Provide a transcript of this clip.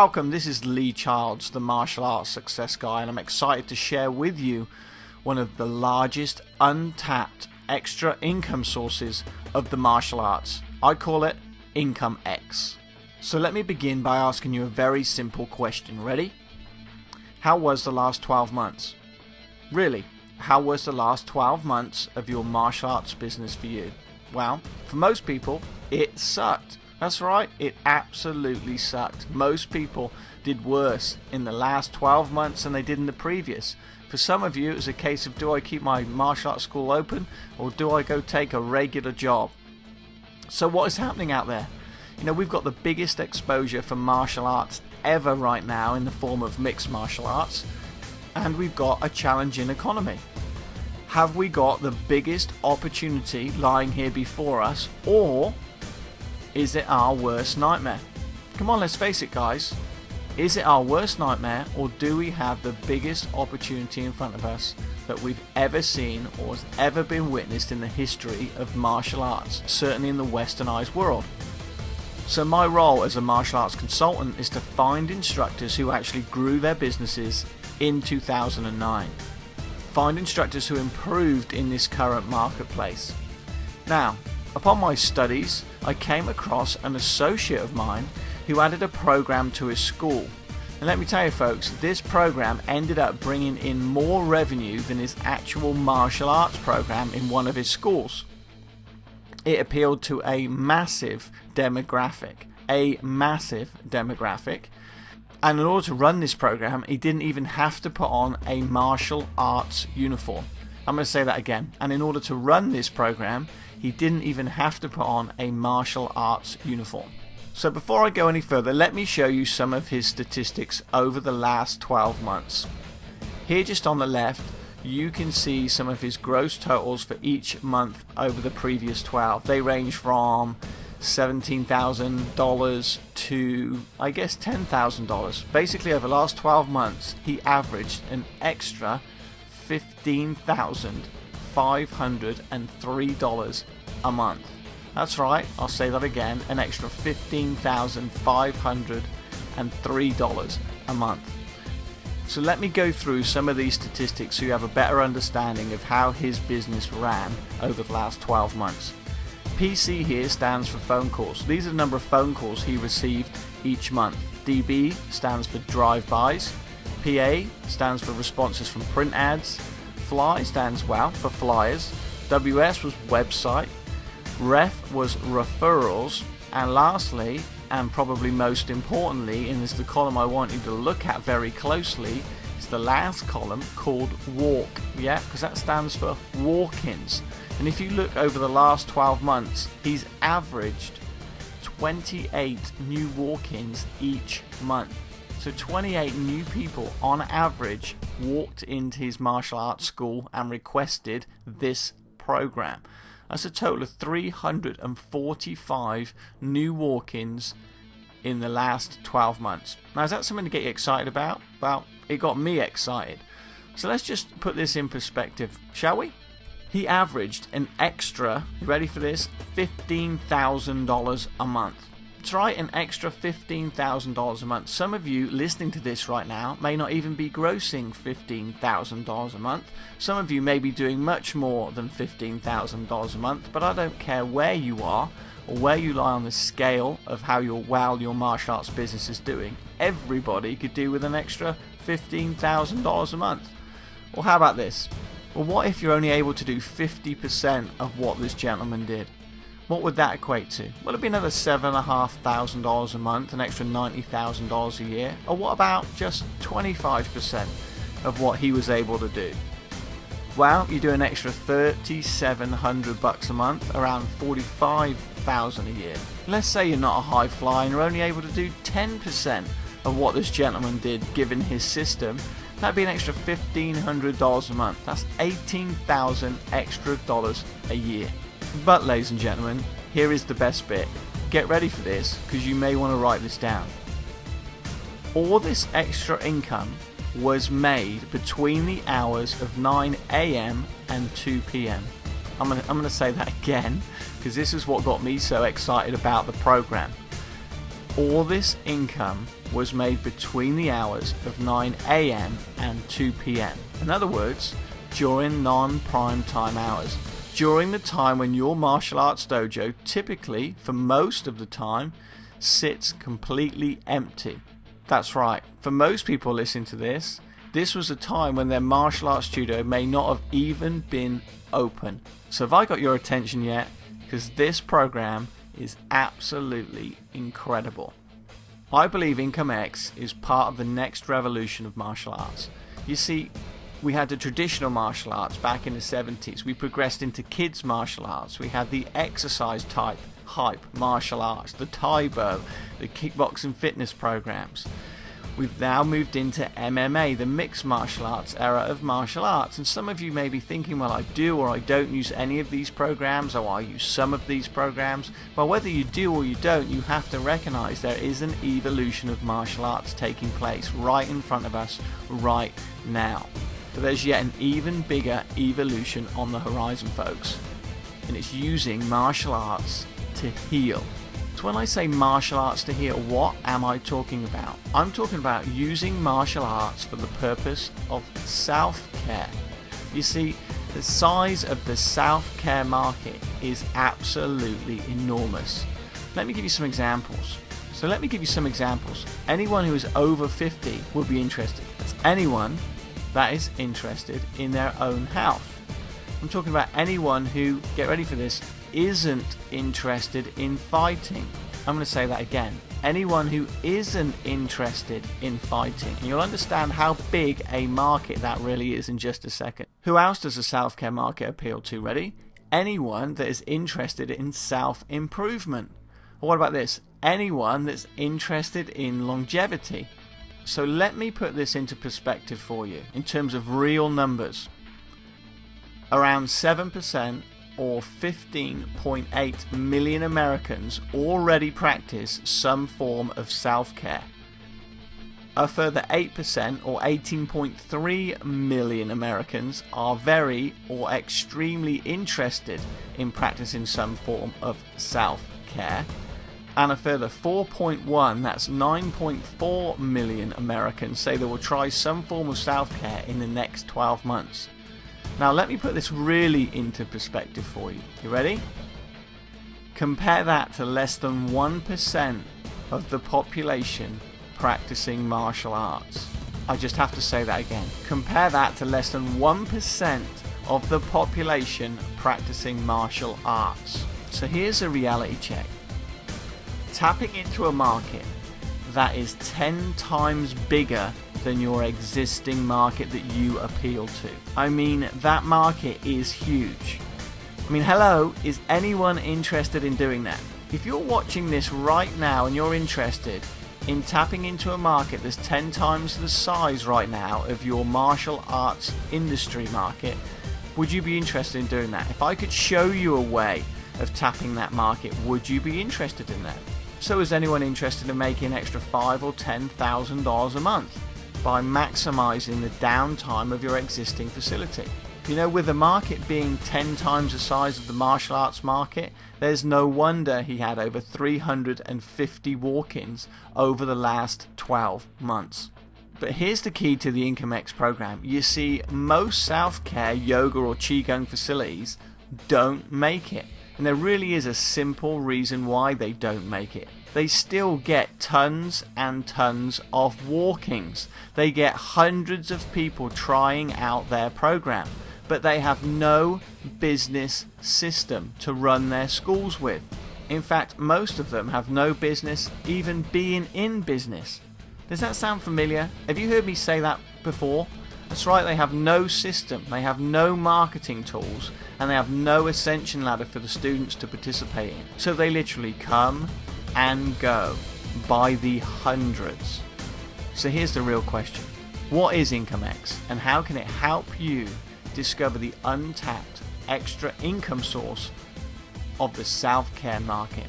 Welcome, this is Leigh Childs, the martial arts success guy, and I'm excited to share with you one of the largest untapped extra income sources of the martial arts. I call it Income X. So let me begin by asking you a very simple question. Ready? How was the last 12 months? Really, how was the last 12 months of your martial arts business for you? Well, for most people, it sucked. That's right, it absolutely sucked. Most people did worse in the last 12 months than they did in the previous. For some of you, it was a case of, do I keep my martial arts school open or do I go take a regular job? So what is happening out there? You know, we've got the biggest exposure for martial arts ever right now in the form of mixed martial arts, and we've got a challenging economy. Have we got the biggest opportunity lying here before us, or is it our worst nightmare? Come on, let's face it, guys. Is it our worst nightmare, or do we have the biggest opportunity in front of us that we've ever seen or has ever been witnessed in the history of martial arts, certainly in the westernized world? So my role as a martial arts consultant is to find instructors who actually grew their businesses in 2009. Find instructors who improved in this current marketplace. Now, upon my studies, I came across an associate of mine who added a program to his school. And let me tell you folks, this program ended up bringing in more revenue than his actual martial arts program in one of his schools. It appealed to a massive demographic. And in order to run this program, he didn't even have to put on a martial arts uniform. I'm going to say that again. And in order to run this program, he didn't even have to put on a martial arts uniform. So before I go any further, let me show you some of his statistics over the last 12 months. Here just on the left, you can see some of his gross totals for each month over the previous 12. They range from $17,000 to, I guess, $10,000. Basically, over the last 12 months, he averaged an extra $15,503 a month. That's right, I'll say that again, an extra $15,503 a month. So let me go through some of these statistics so you have a better understanding of how his business ran over the last 12 months. PC here stands for phone calls. These are the number of phone calls he received each month. DB stands for drive-bys. PA stands for responses from print ads. Fly stands, well, for flyers. WS was website. Ref was referrals. And lastly, and probably most importantly, and is the column I want you to look at very closely, is the last column called walk. Yeah, because that stands for walk-ins. And if you look over the last 12 months, he's averaged 28 new walk-ins each month. So 28 new people on average walked into his martial arts school and requested this program. That's a total of 345 new walk-ins in the last 12 months. Now, is that something to get you excited about? Well, it got me excited. So let's just put this in perspective, shall we? He averaged an extra, ready for this, $15,000 a month. That's right, an extra $15,000 a month. Some of you listening to this right now may not even be grossing $15,000 a month. Some of you may be doing much more than $15,000 a month, but I don't care where you are or where you lie on the scale of how well your martial arts business is doing. Everybody could do with an extra $15,000 a month. Well, how about this? Well, what if you're only able to do 50% of what this gentleman did? What would that equate to? Well, it'd be another $7,500 a month, an extra $90,000 a year. Or what about just 25% of what he was able to do? Well, you do an extra $3,700 a month, around $45,000 a year. Let's say you're not a high flyer and you're only able to do 10% of what this gentleman did, given his system. That'd be an extra $1,500 a month. That's $18,000 extra dollars a year. But ladies and gentlemen, here is the best bit. Get ready for this, because you may want to write this down. All this extra income was made between the hours of 9 AM and 2 PM. I'm gonna say that again, because this is what got me so excited about the program. All this income was made between the hours of 9 AM and 2 PM. In other words, during non-prime time hours. During the time when your martial arts dojo typically, for most of the time, sits completely empty. That's right, for most people listening to this, this was a time when their martial arts studio may not have even been open. So have I got your attention yet? Because this program is absolutely incredible. I believe IncomeX is part of the next revolution of martial arts. You see, we had the traditional martial arts back in the 70s. We progressed into kids martial arts. We had the exercise type hype martial arts, the Taibo, the kickboxing fitness programs. We've now moved into MMA, the mixed martial arts era of martial arts. And some of you may be thinking, well, I do or I don't use any of these programs, or I use some of these programs. Well, whether you do or you don't, you have to recognize there is an evolution of martial arts taking place right in front of us right now. But there's yet an even bigger evolution on the horizon, folks. And it's using martial arts to heal. So when I say martial arts to heal, what am I talking about? I'm talking about using martial arts for the purpose of self-care. You see, the size of the self-care market is absolutely enormous. Let me give you some examples. Anyone who is over 50 will be interested. It's anyone that is interested in their own health. I'm talking about anyone who, get ready for this, isn't interested in fighting. I'm going to say that again. Anyone who isn't interested in fighting. And you'll understand how big a market that really is in just a second. Who else does the self-care market appeal to? Ready? Anyone that is interested in self-improvement. Or what about this? Anyone that's interested in longevity. So let me put this into perspective for you in terms of real numbers. Around 7% or 15.8 million Americans already practice some form of self-care. A further 8% or 18.3 million Americans are very or extremely interested in practicing some form of self-care. And a further 4.1, that's 9.4 million Americans, say they will try some form of self-care in the next 12 months. Now let me put this really into perspective for you. You ready? Compare that to less than 1% of the population practicing martial arts. I just have to say that again. Compare that to less than 1% of the population practicing martial arts. So here's a reality check. Tapping into a market that is 10 times bigger than your existing market that you appeal to. I mean, that market is huge. I mean, hello, is anyone interested in doing that? If you're watching this right now and you're interested in tapping into a market that's 10 times the size right now of your martial arts industry market, would you be interested in doing that? If I could show you a way of tapping that market, would you be interested in that? So is anyone interested in making an extra $5,000 or $10,000 a month by maximizing the downtime of your existing facility? You know, with the market being 10 times the size of the martial arts market, there's no wonder he had over 350 walk-ins over the last 12 months. But here's the key to the IncomeX program. You see, most self-care, yoga or qigong facilities don't make it. And there really is a simple reason why they don't make it. They still get tons and tons of walk-ins. They get hundreds of people trying out their program, but they have no business system to run their schools with. In fact, most of them have no business even being in business. Does that sound familiar? Have you heard me say that before? That's right, they have no system, they have no marketing tools, and they have no ascension ladder for the students to participate in. So they literally come and go by the hundreds. So here's the real question. What is IncomeX, and how can it help you discover the untapped extra income source of the self-care market?